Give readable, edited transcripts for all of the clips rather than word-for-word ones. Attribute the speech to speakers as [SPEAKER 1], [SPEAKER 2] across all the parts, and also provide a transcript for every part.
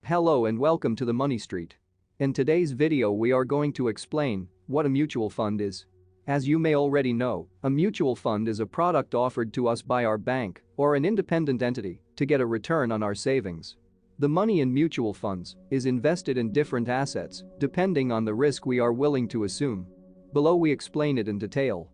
[SPEAKER 1] Hello and welcome to the Money Street. In today's video we are going to explain what a mutual fund is. As you may already know, a mutual fund is a product offered to us by our bank or an independent entity to get a return on our savings. The money in mutual funds is invested in different assets depending on the risk we are willing to assume. Below we explain it in detail.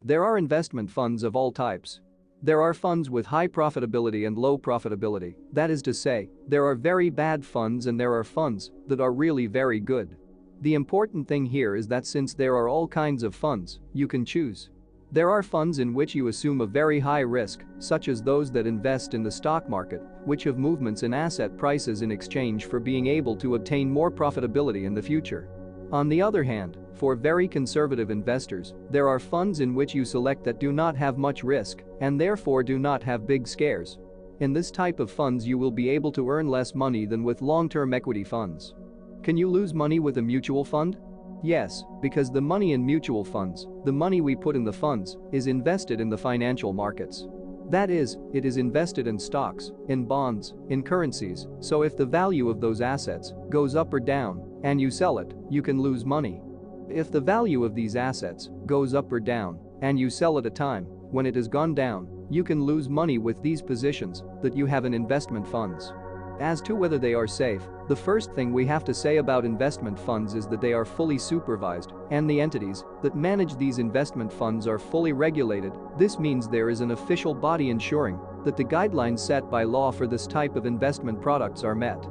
[SPEAKER 1] There are investment funds of all types. There are funds with high profitability and low profitability, that is to say, there are very bad funds and there are funds that are really very good. The important thing here is that since there are all kinds of funds, you can choose. There are funds in which you assume a very high risk, such as those that invest in the stock market, which have movements in asset prices in exchange for being able to obtain more profitability in the future. On the other hand, for very conservative investors, there are funds in which you select that do not have much risk and therefore do not have big scares. In this type of funds you will be able to earn less money than with long-term equity funds. Can you lose money with a mutual fund? Yes, because the money in mutual funds, the money we put in the funds, is invested in the financial markets. That is, it is invested in stocks, in bonds, in currencies, so if the value of those assets goes up or down and you sell it, you can lose money. If the value of these assets goes up or down and you sell at a time when it has gone down, you can lose money with these positions that you have in investment funds. As to whether they are safe, the first thing we have to say about investment funds is that they are fully supervised and the entities that manage these investment funds are fully regulated. This means there is an official body ensuring that the guidelines set by law for this type of investment products are met.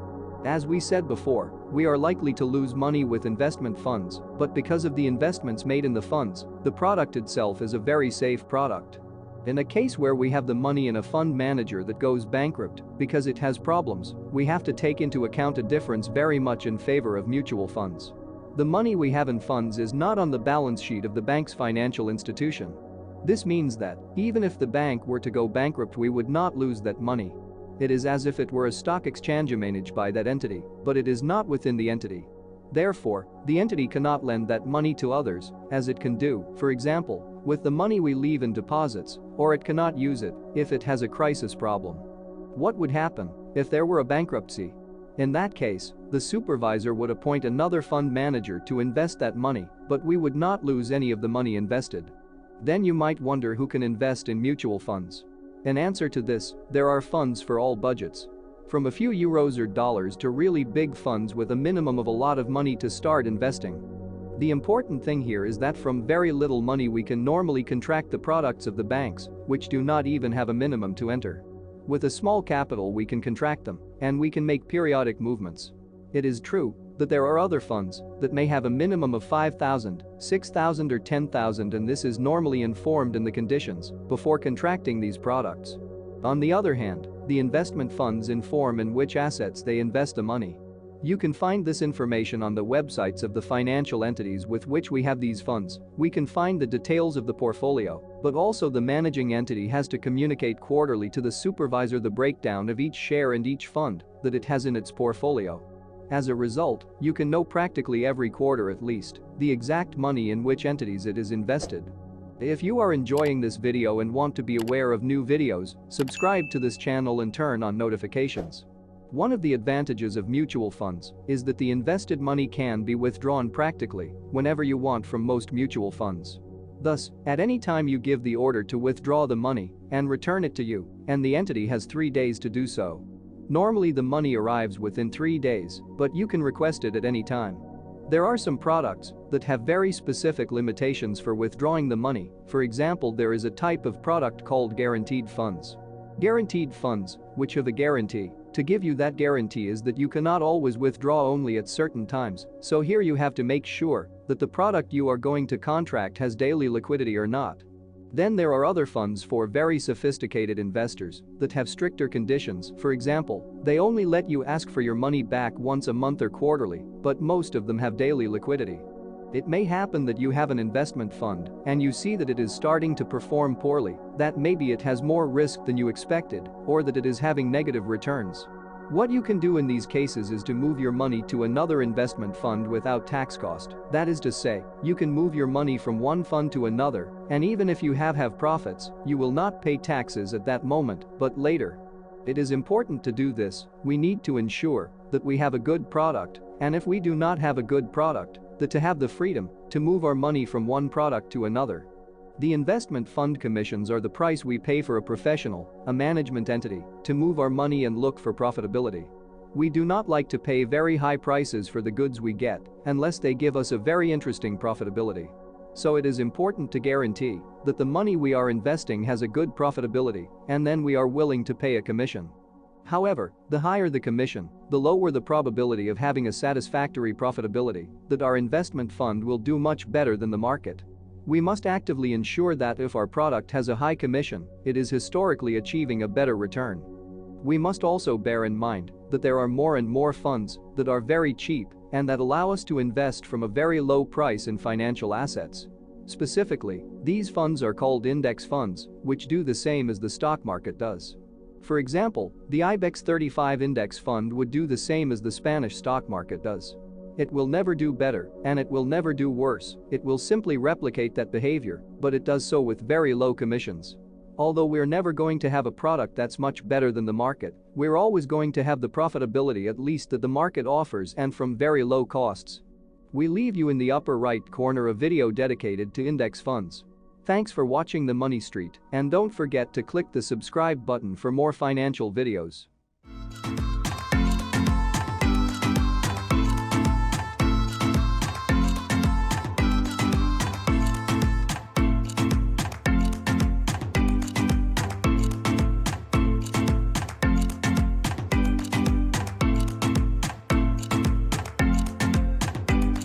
[SPEAKER 1] As we said before, we are likely to lose money with investment funds, but because of the investments made in the funds, the product itself is a very safe product. In a case where we have the money in a fund manager that goes bankrupt because it has problems, we have to take into account a difference very much in favor of mutual funds. The money we have in funds is not on the balance sheet of the bank's financial institution. This means that, even if the bank were to go bankrupt, we would not lose that money. It is as if it were a stock exchange managed by that entity, but it is not within the entity. Therefore, the entity cannot lend that money to others, as it can do, for example, with the money we leave in deposits, or it cannot use it if it has a crisis problem. What would happen if there were a bankruptcy? In that case, the supervisor would appoint another fund manager to invest that money, but we would not lose any of the money invested. Then you might wonder who can invest in mutual funds. In answer to this, there are funds for all budgets. From a few euros or dollars to really big funds with a minimum of a lot of money to start investing. The important thing here is that from very little money we can normally contract the products of the banks, which do not even have a minimum to enter. With a small capital we can contract them, and we can make periodic movements. It is true that there are other funds that may have a minimum of 5,000, 6,000 or 10,000, and this is normally informed in the conditions before contracting these products. On the other hand, the investment funds inform in which assets they invest the money. You can find this information on the websites of the financial entities with which we have these funds. We can find the details of the portfolio, but also the managing entity has to communicate quarterly to the supervisor the breakdown of each share and each fund that it has in its portfolio. As a result, you can know practically every quarter at least the exact money in which entities it is invested. If you are enjoying this video and want to be aware of new videos, subscribe to this channel and turn on notifications. One of the advantages of mutual funds is that the invested money can be withdrawn practically whenever you want from most mutual funds. Thus, at any time you give the order to withdraw the money and return it to you, and the entity has 3 days to do so. Normally the money arrives within 3 days, but you can request it at any time. There are some products that have very specific limitations for withdrawing the money. For example, there is a type of product called guaranteed funds. Guaranteed funds, which have a guarantee to give you that guarantee is that you cannot always withdraw only at certain times, so here you have to make sure that the product you are going to contract has daily liquidity or not. Then there are other funds for very sophisticated investors that have stricter conditions. For example, they only let you ask for your money back once a month or quarterly, but most of them have daily liquidity. It may happen that you have an investment fund and you see that it is starting to perform poorly, that maybe it has more risk than you expected, or that it is having negative returns. What you can do in these cases is to move your money to another investment fund without tax cost. That is to say, you can move your money from one fund to another, and even if you have profits, you will not pay taxes at that moment, but later. It is important to do this. We need to ensure that we have a good product, and if we do not have a good product, that to have the freedom to move our money from one product to another. The investment fund commissions are the price we pay for a professional, a management entity, to move our money and look for profitability. We do not like to pay very high prices for the goods we get unless they give us a very interesting profitability. So it is important to guarantee that the money we are investing has a good profitability, and then we are willing to pay a commission. However, the higher the commission, the lower the probability of having a satisfactory profitability, that our investment fund will do much better than the market. We must actively ensure that if our product has a high commission, it is historically achieving a better return. We must also bear in mind that there are more and more funds that are very cheap and that allow us to invest from a very low price in financial assets. Specifically, these funds are called index funds, which do the same as the stock market does. For example, the IBEX 35 index fund would do the same as the Spanish stock market does. It will never do better, and it will never do worse. It will simply replicate that behavior, but it does so with very low commissions. Although we're never going to have a product that's much better than the market, we're always going to have the profitability at least that the market offers and from very low costs. We leave you in the upper right corner a video dedicated to index funds. Thanks for watching the Money Street, and don't forget to click the subscribe button for more financial videos.